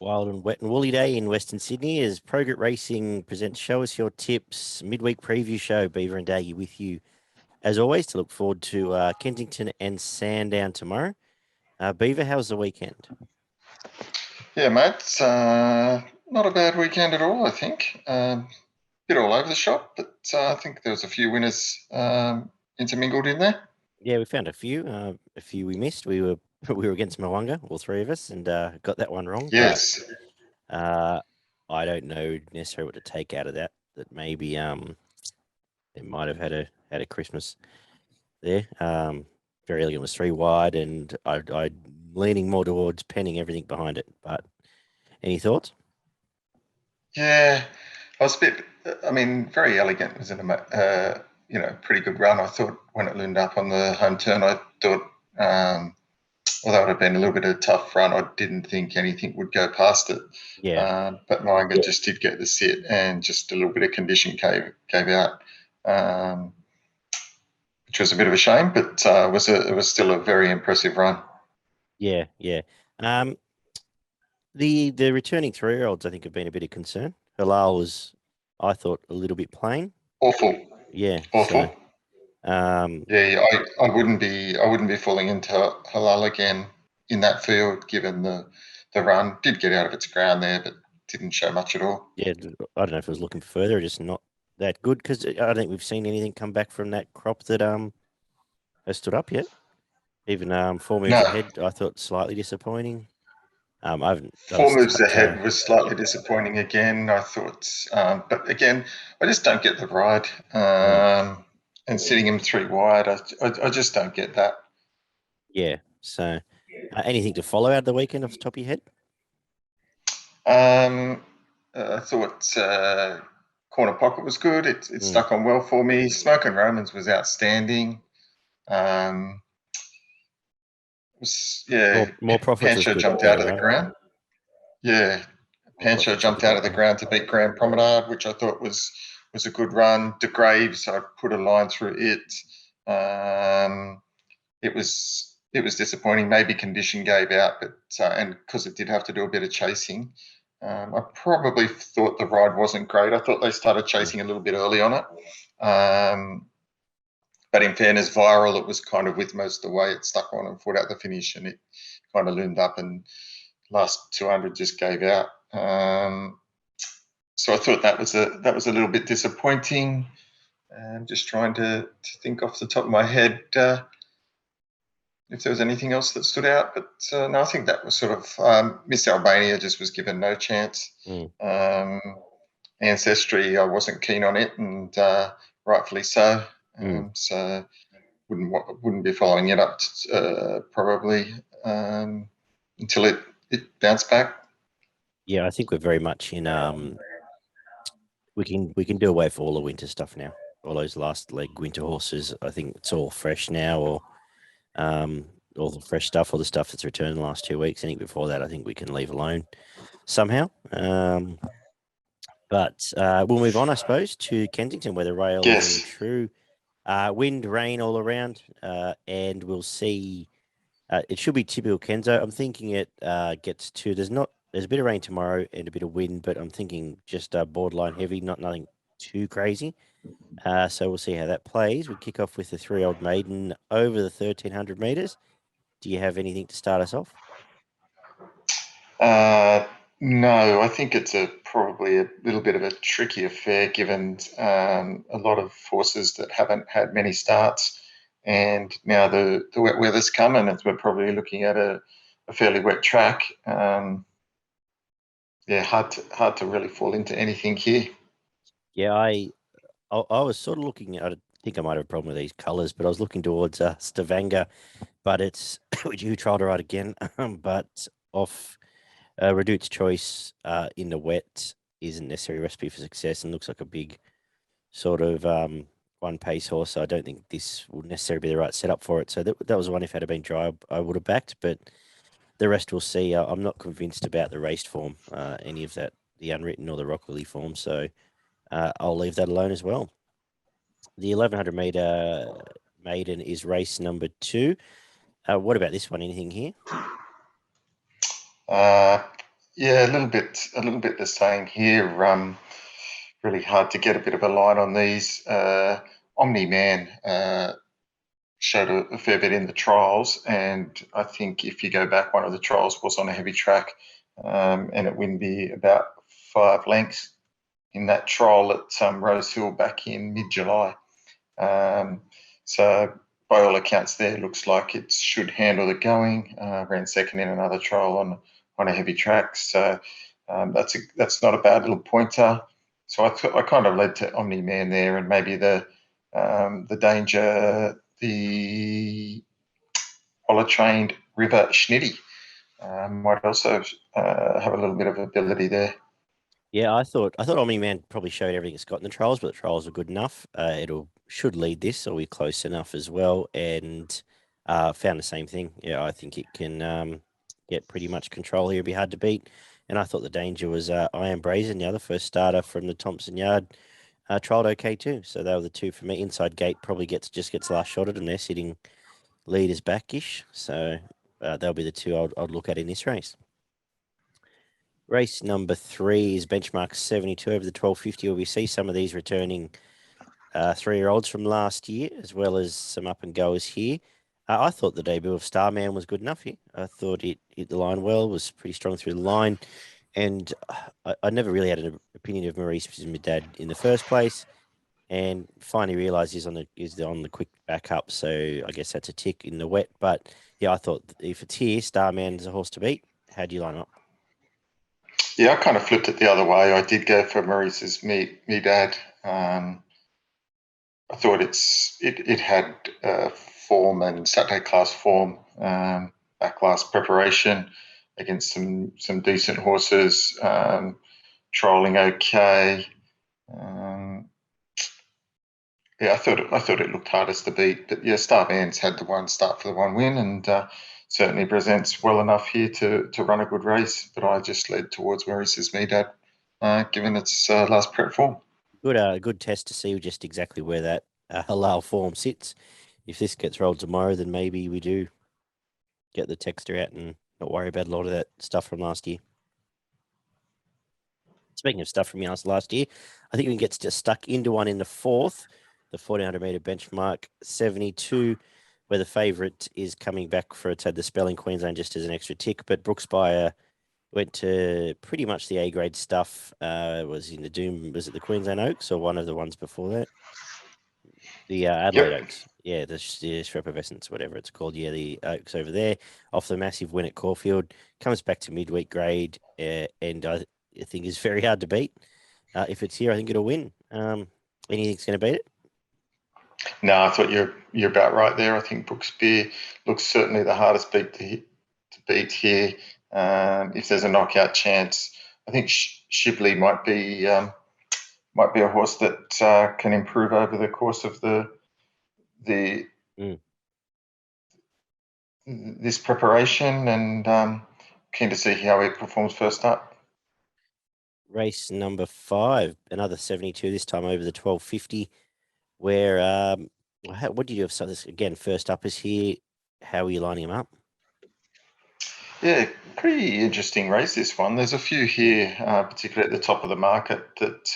Wild and wet and woolly day in Western Sydney as Progrit Racing presents Show Us Your Tips midweek preview show. Beaver and Daggy with you as always to look forward to Kensington and Sandown tomorrow. Beaver, how's the weekend? Yeah, mate. It's not a bad weekend at all, I think. Bit all over the shop, but I think there was a few winners intermingled in there. Yeah, we found a few we missed. We were against Mwanga, all three of us, and got that one wrong. Yes. But I don't know necessarily what to take out of that. That maybe it might have had a Christmas there. Very Elegant was 3 wide, and I leaning more towards penning everything behind it. But any thoughts? Yeah, I was a bit. I mean, Very Elegant was in a pretty good run. I thought when it loomed up on the home turn, I thought although it had been a little bit of a tough run, I didn't think anything would go past it. Yeah. But Moanga just did get the sit, and just a little bit of condition gave out, which was a bit of a shame. But it was still a very impressive run. Yeah. The returning 3-year-olds, I think, have been a bit of concern. Halal was, I thought, a little bit plain. Awful. Yeah. Awful. So, I wouldn't be falling into Halal again in that field, given the run. Did get out of its ground there, but didn't show much at all. Yeah, I don't know if it was looking further or just not that good, because I don't think we've seen anything come back from that crop that has stood up yet. Even 4 moves ahead, I thought slightly disappointing. I haven't. 4 moves ahead was slightly disappointing again. I thought, but again, I just don't get the ride. And sitting him 3 wide, I just don't get that. Yeah. So, anything to follow out of the weekend off the top of your head? I thought Corner Pocket was good. It stuck on well for me. Smoke and Romans was outstanding. More profits. Pancho jumped out of the ground. Yeah, Pancho jumped out of the ground to beat Grand Promenade, which I thought was a good run. De Graves, I put a line through it. It was disappointing. Maybe condition gave out, but and because it did have to do a bit of chasing. I probably thought the ride wasn't great. I thought they started chasing a little bit early on it. But in fairness, Viral, it was kind of with most of the way. It stuck on and foot out the finish, and it kind of loomed up, and last 200 just gave out. So I thought that was a little bit disappointing. I'm just trying to think off the top of my head if there was anything else that stood out. But no, I think that was sort of Miss Albania just was given no chance. Ancestry, I wasn't keen on it, and rightfully so. So wouldn't be following it up probably until it bounced back. Yeah, I think we're very much in. We can do away with all the winter stuff now. All those last leg winter horses, I think it's all fresh now, or all the fresh stuff, or the stuff that's returned in the last 2 weeks. Anything before that, I think we can leave alone somehow. But we'll move on, I suppose, to Kensington, where the rail is in true wind, rain all around, and we'll see. It should be typical Kenzo. I'm thinking it gets to. There's a bit of rain tomorrow and a bit of wind, but I'm thinking just borderline heavy, nothing too crazy. So we'll see how that plays. We kick off with the 3-year-old maiden over the 1,300 meters. Do you have anything to start us off? No, I think it's probably a little bit of a tricky affair, given a lot of horses that haven't had many starts, and now the wet weather's coming, and we're probably looking at a fairly wet track. Hard to really fall into anything here. Yeah, I was sort of looking. I think I might have a problem with these colours, but I was looking towards Stavanger, but it's which you tried to ride again, but off. Redute's choice in the wet isn't necessarily a recipe for success, and looks like a big sort of one pace horse. So I don't think this will necessarily be the right setup for it. So that was one, if it had been dry, I would have backed, but the rest we'll see. I'm not convinced about the raced form, any of that, the unwritten or the Rockley form. So I'll leave that alone as well. The 1,100 meter maiden is race number 2. What about this one? Anything here? Yeah, a little bit the same here. Really hard to get a bit of a line on these. Omni Man showed a fair bit in the trials, and I think if you go back, one of the trials was on a heavy track, and it wouldn't be about 5 lengths in that trial at Rose Hill back in mid-July. So by all accounts, there looks like it should handle the going. Ran second in another trial on a heavy track, so that's not a bad little pointer. So I kind of led to Omni Man there, and maybe the danger, the collar trained River Schnitty might also have a little bit of ability there. Yeah, I thought Omni Man probably showed everything it's got in the trials, but the trials are good enough. It'll should lead this, or be close enough as well. And found the same thing. Yeah, I think it can get pretty much control here. It'd be hard to beat. And I thought the danger was I Am Brazen, the other first starter from the Thompson Yard, trialed okay too. So they were the two for me. Inside Gate probably just gets last shotted, and they're sitting leaders backish. So they'll be the two I'd look at in this race. Race number 3 is benchmark 72 over the 1250, where we see some of these returning 3-year-olds from last year, as well as some up and goers here. I thought the debut of Starman was good enough here. I thought it hit the line well, was pretty strong through the line. And I never really had an opinion of Maurice Dad in the first place. And finally realised he's on the quick back up. So I guess that's a tick in the wet. But yeah, I thought if it's here, Starman's a horse to beat. How do you line up? Yeah, I kind of flipped it the other way. I did go for Maurice's me dad. I thought it had form and Saturday class form, back class preparation against some decent horses, trolling okay. Yeah, I thought it looked hardest to beat, but yeah, Starman's had the one start for the one win, and certainly presents well enough here to run a good race. But I just led towards Maurice's me dad, given its last prep form. Good test to see just exactly where that halal form sits. If this gets rolled tomorrow, then maybe we do get the texture out and not worry about a lot of that stuff from last year. Speaking of stuff from last year, I think we can get just stuck into one in the 4th, the 1400-meter benchmark 72, where the favourite is coming back for it's had the Spelling Queensland just as an extra tick, but Brooks Bayer went to pretty much the A-grade stuff. Was in the Doom, was it the Queensland Oaks or one of the ones before that? The Adelaide Yep. Oaks. Yeah, the Effervescence, whatever it's called. Yeah, the Oaks over there off the massive win at Caulfield. Comes back to midweek grade, and I think is very hard to beat. If it's here, I think it'll win. Anything's going to beat it? No, I thought you're about right there. I think Brooksby looks certainly the hardest beat to beat here. If there's a knockout chance, I think Shibley might be a horse that can improve over the course of the Mm. this preparation, and keen to see how he performs first up. Race number 5, another 72, this time over the 1250, where, what do you have? So this again, first up is here. How are you lining them up? Yeah, pretty interesting race, this one. There's a few here, particularly at the top of the market, that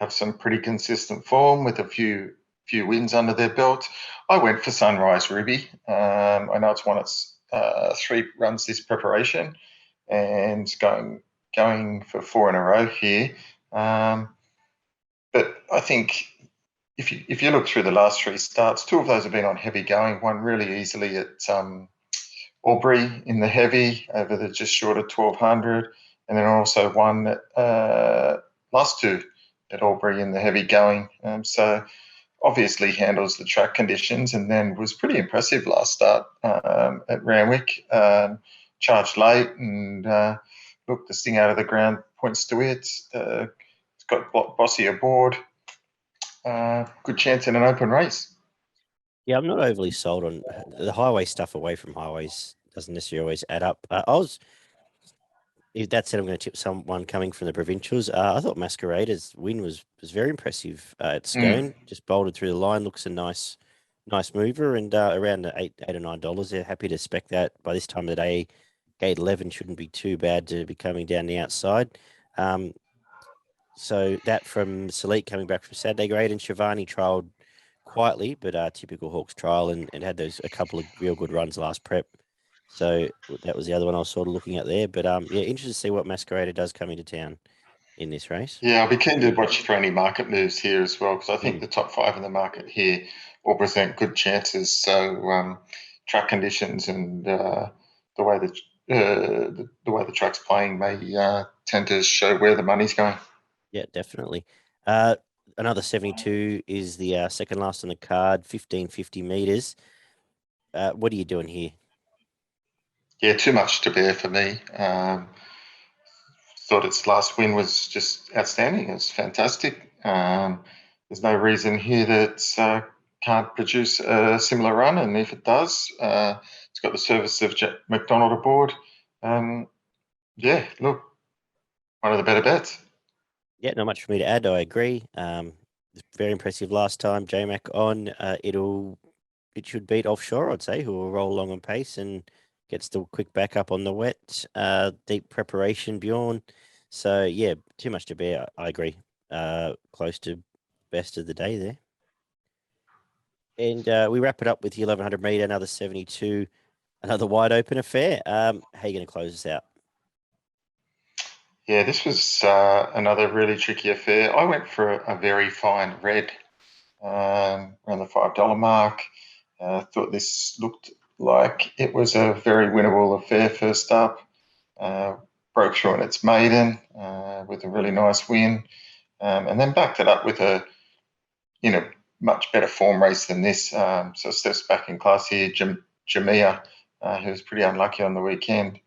have some pretty consistent form with a few wins under their belt. I went for Sunrise Ruby. I know it's won its 3 runs this preparation, and going for 4 in a row here. But I think if you look through the last 3 starts, 2 of those have been on heavy going. One really easily at Albury in the heavy over the just short of 1200, and then also one last 2 at Albury in the heavy going. So obviously handles the track conditions, and then was pretty impressive last start at Randwick. Charged late and looked the sting out of the ground. Points to it. It's got Bossy aboard. Good chance in an open race. Yeah, I'm not overly sold on the highway stuff. Away from highways doesn't necessarily always add up. If that said, I'm going to tip someone coming from the provincials. I thought Masquerader's win was very impressive at Scone. Just bolted through the line. Looks a nice mover, and around the $8 or $9. They're happy to spec that by this time of the day. gate 11 shouldn't be too bad to be coming down the outside. So that from Salik coming back from Saturday grade, and Shivani trialled quietly, but typical Hawks trial, and had those a couple of real good runs last prep. So that was the other one I was sort of looking at there. But yeah, interested to see what Masquerader does come into town in this race. Yeah, I'll be keen to watch for any market moves here as well, because I think Mm. the top five in the market here all present good chances. So track conditions and the way the way the track's playing may tend to show where the money's going. Yeah, definitely. Another 72 is the second last on the card, 1550 meters. What are you doing here? Yeah, too much to bear for me. Thought its last win was just outstanding. It's fantastic. There's no reason here that it can't produce a similar run, and if it does, it's got the service of McDonald aboard. Yeah, look, one of the better bets. Yeah, not much for me to add. I agree. Very impressive last time. JMac on. It should beat Offshore, I'd say, who will roll along on pace and gets the quick backup on the wet. Deep preparation, Bjorn. So yeah, too much to bear. I agree. Close to best of the day there. And we wrap it up with the 1100 meter, another 72, another wide open affair. How are you going to close this out? Yeah, this was another really tricky affair. I went for a very fine red around the $5 mark. Thought this looked like it was a very winnable affair first up. Broke through in its maiden with a really nice win, and then backed it up with a much better form race than this. So steps back in class here, Jamia, who was pretty unlucky on the weekend.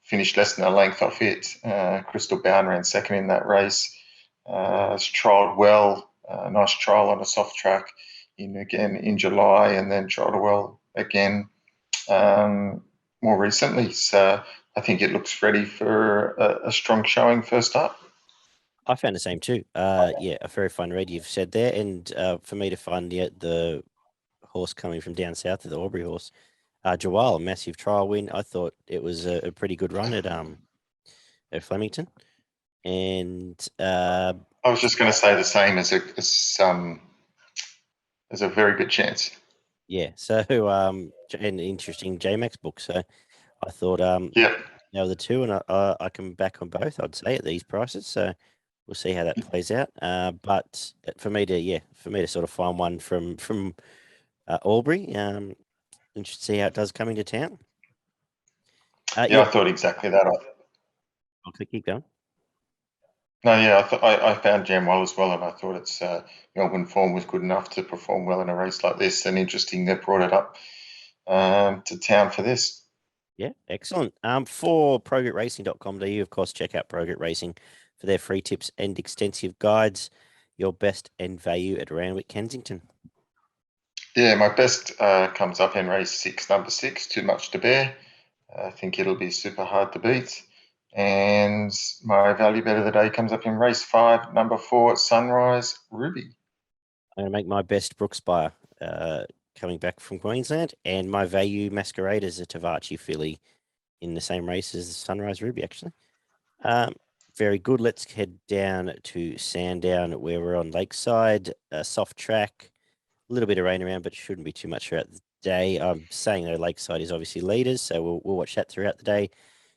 Finished less than a length off it. Crystal Bound ran second in that race. It's trialled well, nice trial on a soft track in July, and then trialled well again more recently. So I think it looks ready for a strong showing first up. I found the same too. Yeah, a very fun read you've said there, and for me to find the horse coming from down south, the Aubrey horse, Jawal, a massive trial win. I thought it was a pretty good run at Flemington, and I was just going to say the same as a very good chance. yeah. So an interesting JMax book. So I thought Yeah, now the two, and I can back on both. I'd say at these prices. So we'll see how that plays out. But for me to sort of find one from Albury, interested to see how it does come into town. yeah, I thought exactly that. I'll keep going. No, yeah, I found Jam well as well, and I thought its Melbourne form was good enough to perform well in a race like this. And interesting they brought it up to town for this. Yeah, excellent. For progretracing.com.au, of course, check out Progret Racing for their free tips and extensive guides. Your best and value at Randwick, Kensington. Yeah, my best comes up in race 6, number 6, Too Much to Bear. I think it'll be super hard to beat. And my value bet of the day comes up in race 5, number 4, Sunrise Ruby. I'm going to make my best Brookspire coming back from Queensland, and my value Masquerade is a Tavachi filly in the same race as Sunrise Ruby, actually. Very good. Let's head down to Sandown, where we're on Lakeside, a soft track, a little bit of rain around, but shouldn't be too much throughout the day. I'm saying though, Lakeside is obviously leaders, so we'll watch that throughout the day.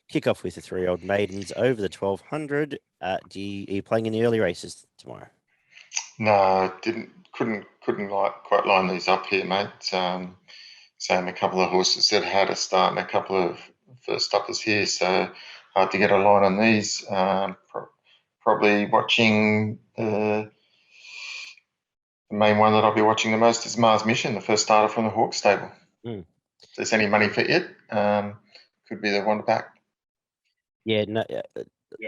Kick off with the 3-year-old maidens over the 1200. Are you playing in the early races tomorrow? No, couldn't quite line these up here, mate. Same a couple of horses that had a start and a couple of first stoppers here, so hard to get a line on these. Probably watching the main one that I'll be watching the most is Mars Mission, the first starter from the Hawk stable. Mm. If there's any money for it, could be the one to back. Yeah, no,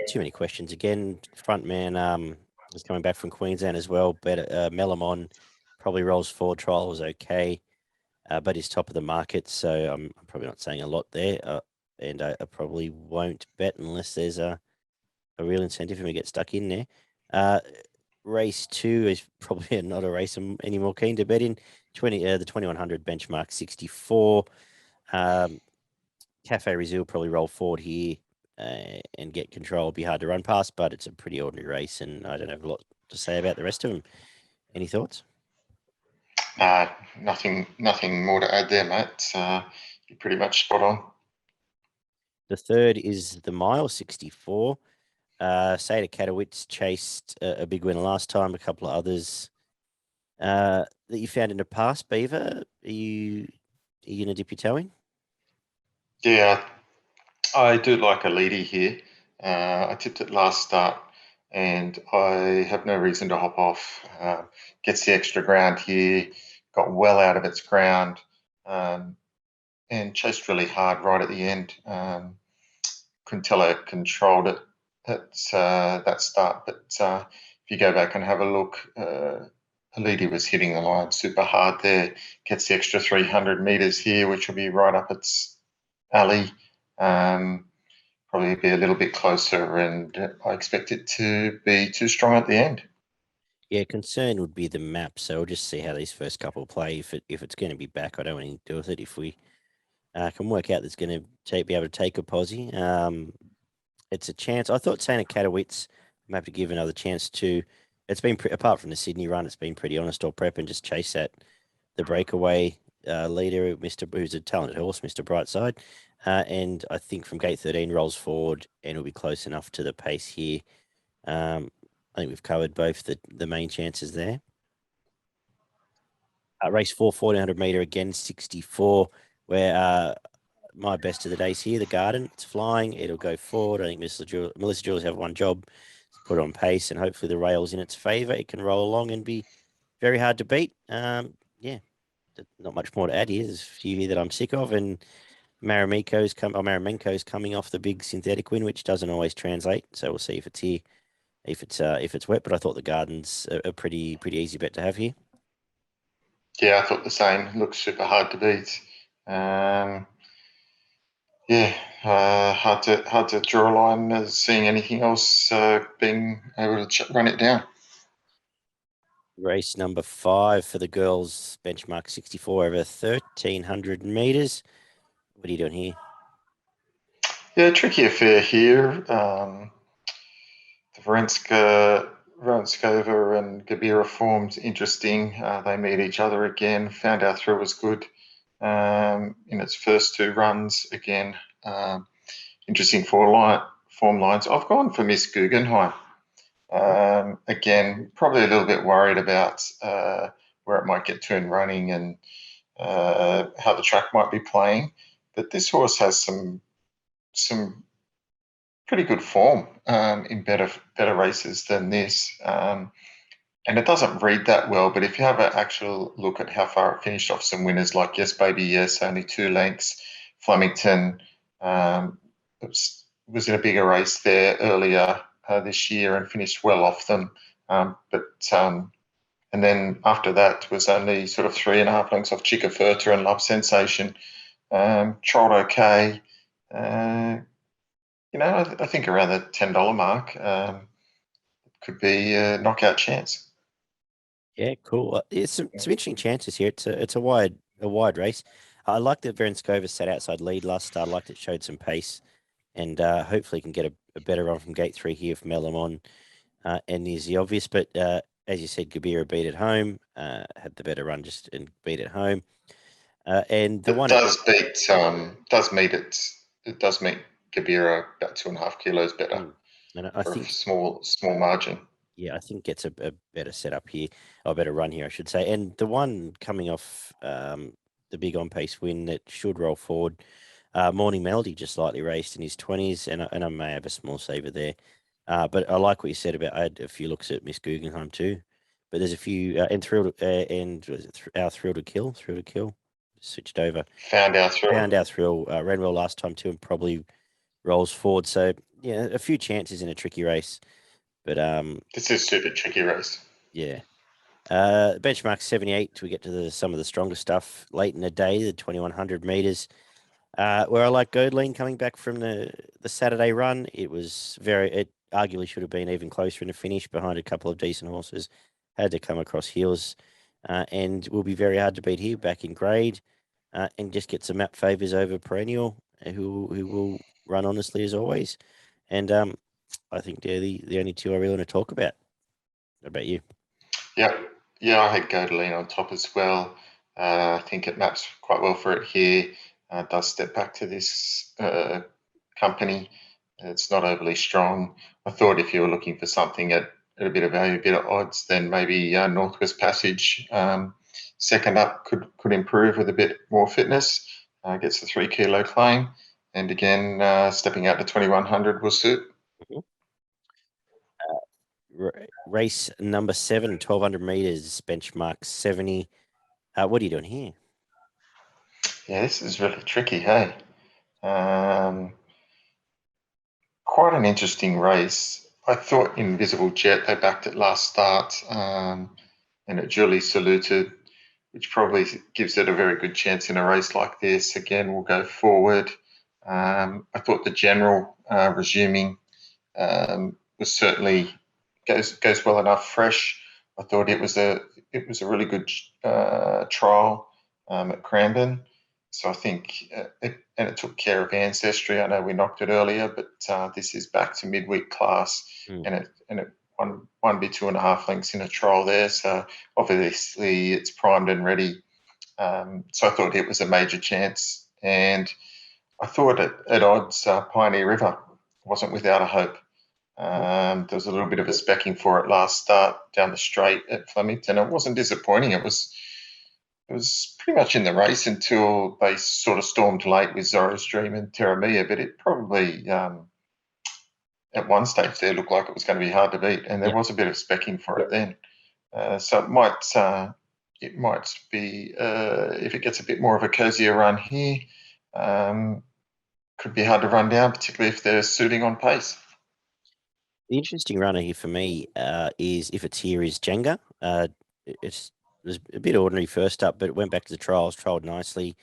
too many questions again. Front man is coming back from Queensland as well, but Melamon probably rolls forward. Trial was okay, but he's top of the market, so I'm probably not saying a lot there. And I probably won't bet unless there's a real incentive for me to get stuck in there. Race 2 is probably not a race I'm any more keen to bet in. The 2100 benchmark 64. Cafe Rizal probably roll forward here and get control. It'll be hard to run past, but it's a pretty ordinary race, and I don't have a lot to say about the rest of them. Any thoughts? Nothing more to add there, mate. You're pretty much spot on. The third is the mile 64. Sada Katowitz chased a big winner last time. A couple of others that you found in the past. Beaver, are you going to dip your toe in? Yeah, I do like a leady here. I tipped it last start, and I have no reason to hop off. Gets the extra ground here, got well out of its ground, and chased really hard right at the end. Quintella controlled it at that start, but if you go back and have a look, Alidi was hitting the line super hard there. Gets the extra 300 metres here, which will be right up its alley. Probably be a little bit closer, and I expect it to be too strong at the end. Yeah, concern would be the map. So we'll just see how these first couple play. If it's going to be back, I don't want anything to do with it. If we can work out that's going to be able to take a posse, it's a chance. I thought Santa Katowitz may have to give another chance to. It's been apart from the Sydney run, it's been pretty honest all prep and just chase the breakaway leader, who's a talented horse, Mr. Brightside. And I think from gate 13 rolls forward and will be close enough to the pace here. I think we've covered both the main chances there. Race 4, 1400 metre again, 64, where my best of the days here, the Garden. It's flying. It'll go forward. I think Melissa Jules have one job to put it on pace, and hopefully the rail's in its favour. It can roll along and be very hard to beat. Yeah, not much more to add here. There's a few here that I'm sick of, and Maramenko's coming off the big synthetic win, which doesn't always translate. So we'll see if it's here, if it's wet. But I thought the Garden's a pretty easy bet to have here. Yeah, I thought the same. Looks super hard to beat. Yeah, hard to draw a line as seeing anything else being able to run it down. Race number 5 for the girls, benchmark 64 over 1,300 metres. What are you doing here? Yeah, tricky affair here. The Voronskova and Gabira formed interesting. They meet each other again. Found Our Thrill was good in its first 2 runs again. Interesting form lines. I've gone for Miss Guggenheim. Again, probably a little bit worried about where it might get to in running and how the track might be playing. But this horse has some pretty good form in better races than this. And it doesn't read that well, but if you have an actual look at how far it finished off some winners like Yes Baby Yes, only 2 lengths, Flemington was in a bigger race there earlier this year and finished well off them. And then after that was only sort of 3.5 lengths off Chickaferta and Love Sensation. Trolled okay. I think around the $10 mark could be a knockout chance. Yeah, cool. It's some interesting chances here. It's a wide race. I like that Voronskova sat outside lead last start. I liked it showed some pace, and hopefully can get a better run from gate 3 here from Melamon. And is the obvious, but as you said, Gabira beat at home, had the better run just and beat at home. And the one does meet Gabira about 2.5 kilos better. And I think small margin. Yeah, I think gets a better setup here, or a better run here, I should say. And the one coming off the big on pace win that should roll forward, Morning Melody just slightly raced in his 20s, and I may have a small saver there. But I like what you said about. I had a few looks at Miss Guggenheim too, but there's a few and Our Thrill to Kill, switched over. Found Our Thrill Ran well last time too, and probably rolls forward. So yeah, a few chances in a tricky race. But this is a super tricky race. Yeah. Benchmark 78 we get to some of the stronger stuff late in the day, the 2100 meters. Where I like Godleen coming back from the Saturday run. It arguably should have been even closer in the finish behind a couple of decent horses. Had to come across heels and will be very hard to beat here back in grade and just get some map favours over Perennial. who will run honestly as always. And I think they're the only two I really want to talk about. What about you? Yeah, I had Godeline on top as well. I think it maps quite well for it here. Does step back to this company. It's not overly strong. I thought if you were looking for something at a bit of value, a bit of odds, then maybe Northwest Passage second up could improve with a bit more fitness. Gets the 3 kilo claim, and again stepping out to 2100 will suit. Mhm. Race number 7, 1200 meters, benchmark 70. What are you doing here? Yeah, this is really tricky, hey. Quite an interesting race. I thought Invisible Jet, they backed it last start, and it duly saluted, which probably gives it a very good chance in a race like this. Again, we'll go forward. I thought the General resuming was certainly goes well enough fresh. I thought it was a really good trial at Cranbourne. So I think it took care of Ancestry. I know we knocked it earlier, but this is back to midweek class, Mm. and it won by 2.5 lengths in a trial there. So obviously it's primed and ready. So I thought it was a major chance, and I thought at odds Pioneer River wasn't without a hope. There was a little bit of a specking for it last start down the straight at Flemington. It wasn't disappointing. It was pretty much in the race until they sort of stormed late with Zoro's Dream and Terramia, but it probably at one stage there looked like it was going to be hard to beat, and there Yep. was a bit of specking for it then. So it might be if it gets a bit more of a cozier run here, could be hard to run down, particularly if they're suiting on pace. The interesting runner here for me is, if it's here, is Jenga. It was a bit ordinary first up, but it went back to the trials, trialled nicely.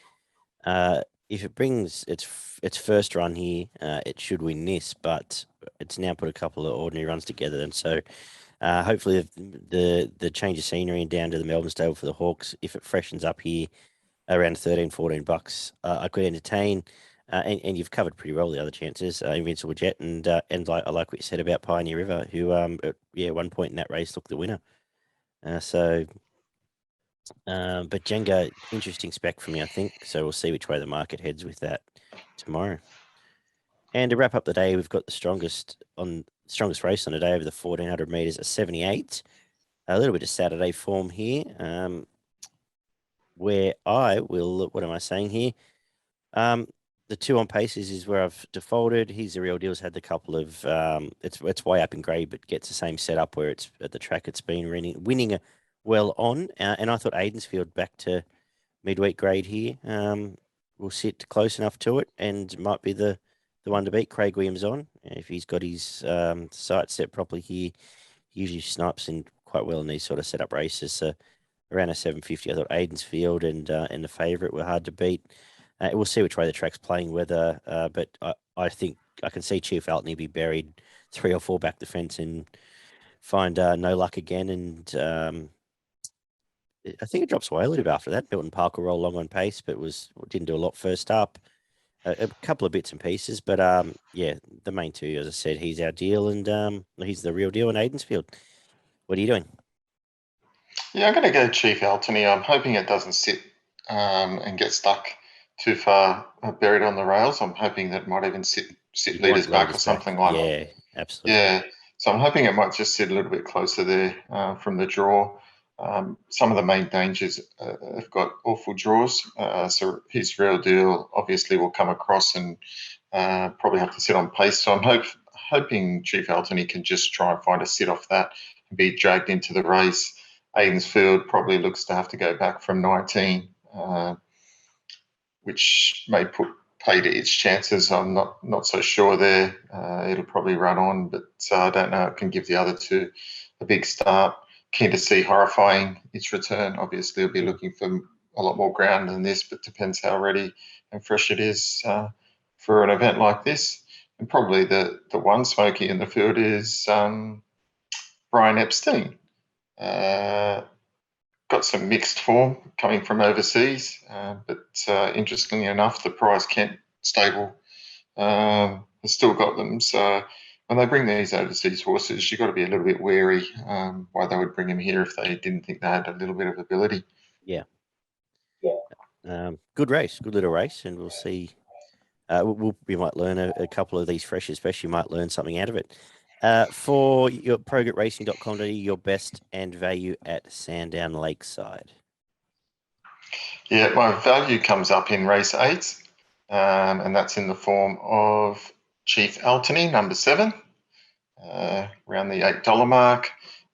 If it brings its first run here, it should win this, but it's now put a couple of ordinary runs together, and so hopefully the change of scenery and down to the Melbourne stable for the Hawks, if it freshens up here around 13, $14, I could entertain. And you've covered pretty well the other chances, Invincible Jet, and I like what you said about Pioneer River, who at one point in that race looked the winner. But Jenga, interesting spec for me, I think. So we'll see which way the market heads with that tomorrow. And to wrap up the day, we've got the strongest race on the day over the 1400 meters, a 78. A little bit of Saturday form here, where I will. What am I saying here? The 2 on paces is where I've defaulted. He's the real deal's had the couple of it's way up in grade, but gets the same setup where it's at the track it's been winning well on. And I thought Aidensfield back to midweek grade here will sit close enough to it and might be the one to beat. Craig Williams on, if he's got his sights set properly here, he usually snipes in quite well in these sort of setup races. So around a 750, I thought Aidensfield and the favourite were hard to beat. We'll see which way the track's playing, whether, but I think I can see Chief Altony be buried 3 or 4 back the fence and find no luck again. And I think it drops away a little bit after that. Milton Park will roll long on pace, but didn't do a lot first up. A couple of bits and pieces, but yeah, the main 2, as I said, he's our deal, and he's the real deal in Aidensfield. What are you doing? Yeah, I'm going to go Chief Altony. I'm hoping it doesn't sit and get stuck too far buried on the rails. I'm hoping that it might even sit You leaders want back or leaders back? something like that. Yeah, absolutely. Yeah, so I'm hoping it might just sit a little bit closer there from the draw. Some of the main dangers have got awful draws, so his real deal obviously will come across and probably have to sit on pace. So I'm hoping Chief Altony can just try and find a sit off that and be dragged into the race. Aidensfield probably looks to have to go back from 19, which may put pay to its chances. I'm not so sure there. It'll probably run on, but I don't know. It can give the other 2 a big start. Keen to see Horrifying its return. Obviously, it'll be looking for a lot more ground than this, but depends how ready and fresh it is for an event like this. And probably the one smoky in the field is Brian Epstein. Got some mixed form coming from overseas, but interestingly enough, the prize stable has still got them. So when they bring these overseas horses, you've got to be a little bit wary why they would bring them here if they didn't think they had a little bit of ability. Yeah. Yeah. Good race, good little race, and we'll see. We might learn a couple of these fresh, especially might learn something out of it. For your progretracing.com.au, your best and value at Sandown Lakeside. Yeah, my value comes up in race 8, and that's in the form of Chief Altony, number 7, around the $8 mark.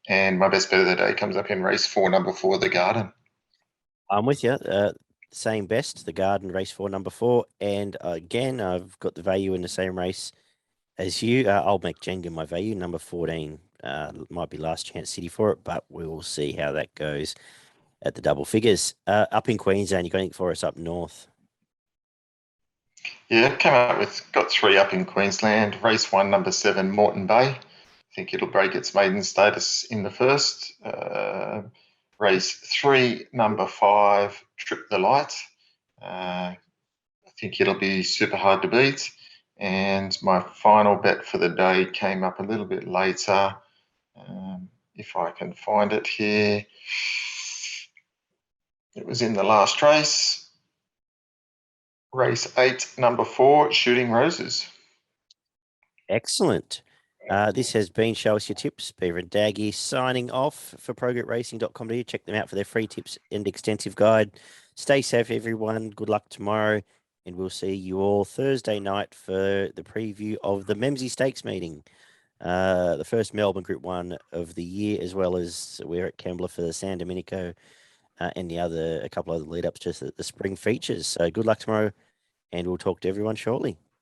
And my best bet of the day comes up in race 4, number 4, The Garden. I'm with you. Same best, The Garden, race 4, number 4. And again, I've got the value in the same race as you. I'll make Jenga my value, number 14. Might be last chance city for it, but we'll see how that goes at the double figures. Up in Queensland, you got anything for us up north? Yeah, got 3 up in Queensland. Race 1, number 7, Moreton Bay. I think it'll break its maiden status in the first. Race 3, number 5, Trip the Light. I think it'll be super hard to beat. And my final bet for the day came up a little bit later. If I can find it here. It was in the last race. Race 8, number 4, Shooting Roses. Excellent. This has been Show Us Your Tips. Beaver and Daggy signing off for progretracing.com.au. Check them out for their free tips and extensive guide. Stay safe, everyone. Good luck tomorrow. And we'll see you all Thursday night for the preview of the Memsey Stakes meeting. The first Melbourne Group 1 of the year, as well as we're at Kembla for the San Domenico and a couple other lead-ups to the spring features. So good luck tomorrow, and we'll talk to everyone shortly.